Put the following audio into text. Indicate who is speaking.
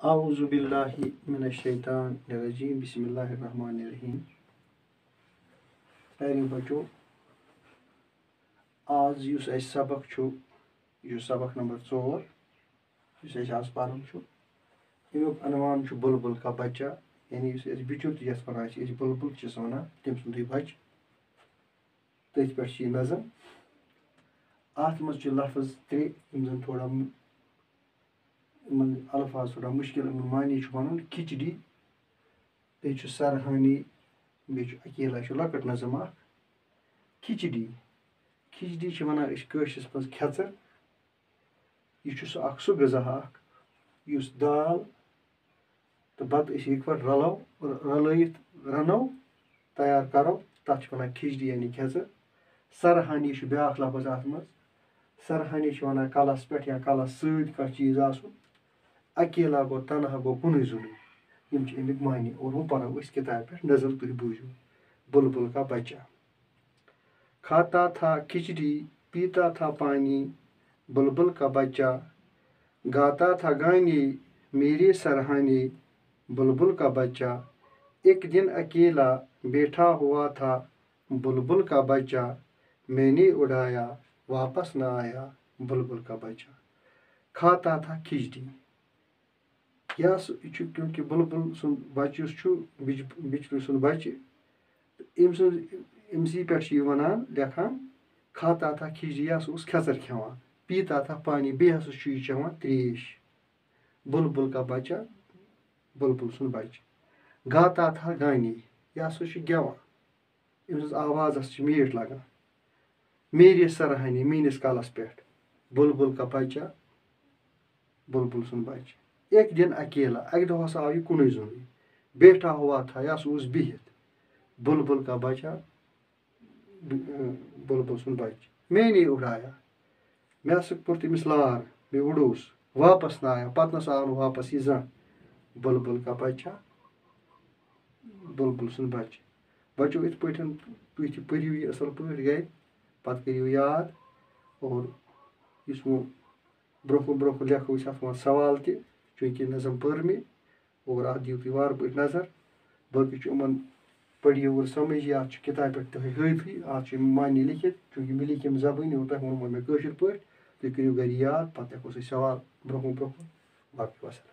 Speaker 1: आऊज़ु बिल्लाहि मिनश्शैतानिर्रजीम बिस्मिल्लाहिर्रहमानिर्रहीम। प्यारे बच्चों, आज युस अस सबक छु यह सबक नंबर 4 युस अस आज परन छु अमुक अनवान छु बुलबुल का बच्चा, यानी युस अस बिचुर त यस वनान छ बुलबुल छस वनान तम सुंदे बच तथ पे छ नज़म। अत मज लफ्ज 3 यम जन थोड़ा अल्फाज थोड़ा मुश्किल मानी वन खिचड़ी बे सरहानी बे अकेला लकट नज़म अ खिचड़ी खिचड़ी वनान कशिस मज खेचर। यह सह गज़ा युस दाल तो बत इकवट रलो रलयित रनो तैयार करो तथ वनान खिचड़ी यानी खेचर। सरहानी ब्या लफ्ज अत मज सरहानी वनान कलस पे या कलस सत कह चीज आसुन। अकेला गो तनहा गो कुन जुन यम अमिक मानी और वो पढ़ो किताब पे नज़म तुम बूझो। बुलबुल का बच्चा खाता था खिचड़ी पीता था पानी बुलबुल का बच्चा गाता था गाने मेरे सरहाने बुलबुल का बच्चा। एक दिन अकेला बैठा हुआ था बुलबुल का बच्चा मैंने उड़ाया वापस न आया बुलबुल का बच्चा। खाता था खिचड़ी यह क्योंकि बुलबुल सुन बच्चु बिचलु सुन बच्चे अमसी पे वनान लेखान खाता था खिचड़ी यह खेचर खेवान पीता था पानी बे चवान त्रेश। बुलबुल का बच्चा बुलबुल सुन बच्चे गाता था गाने यह गेवान अमस आवाज मीठ लगान मेरे सरहाने मीनिस कलस पे बुलबुल का बच्चा बुलबुल सुन बच्चे। एक दिन अकेला अक दह आव यह कुन जुन बैठा हुआ था यह बिहित बुलबुल का बच्चा बुलबुल सुन बच्चे मैंने उड़ाया मे कोर तमिस लार मे उड़ोस वापस न आया पत नस आव वापस यह जन बुलबुल का बच्चा बुलबुल सुन बच्चे। बच्चों इत पे तुम पढ़ो यह असल पे गए पत करो याद और इस ब्रोह ब्रोह लेखो अत सवाल त चूँकि नज़म पर मे और अत दिव तुम वार पे नज़र बाकी इन पढ़ियो और समझिए अत किताब पे तह हाथी अत मानी लिखित चूँकि मे लिख जबानी और तह वो मे कशर पे तुम करो गर याद पत हेको सवाल ब्रोह ब्रोह बाकी वसलम।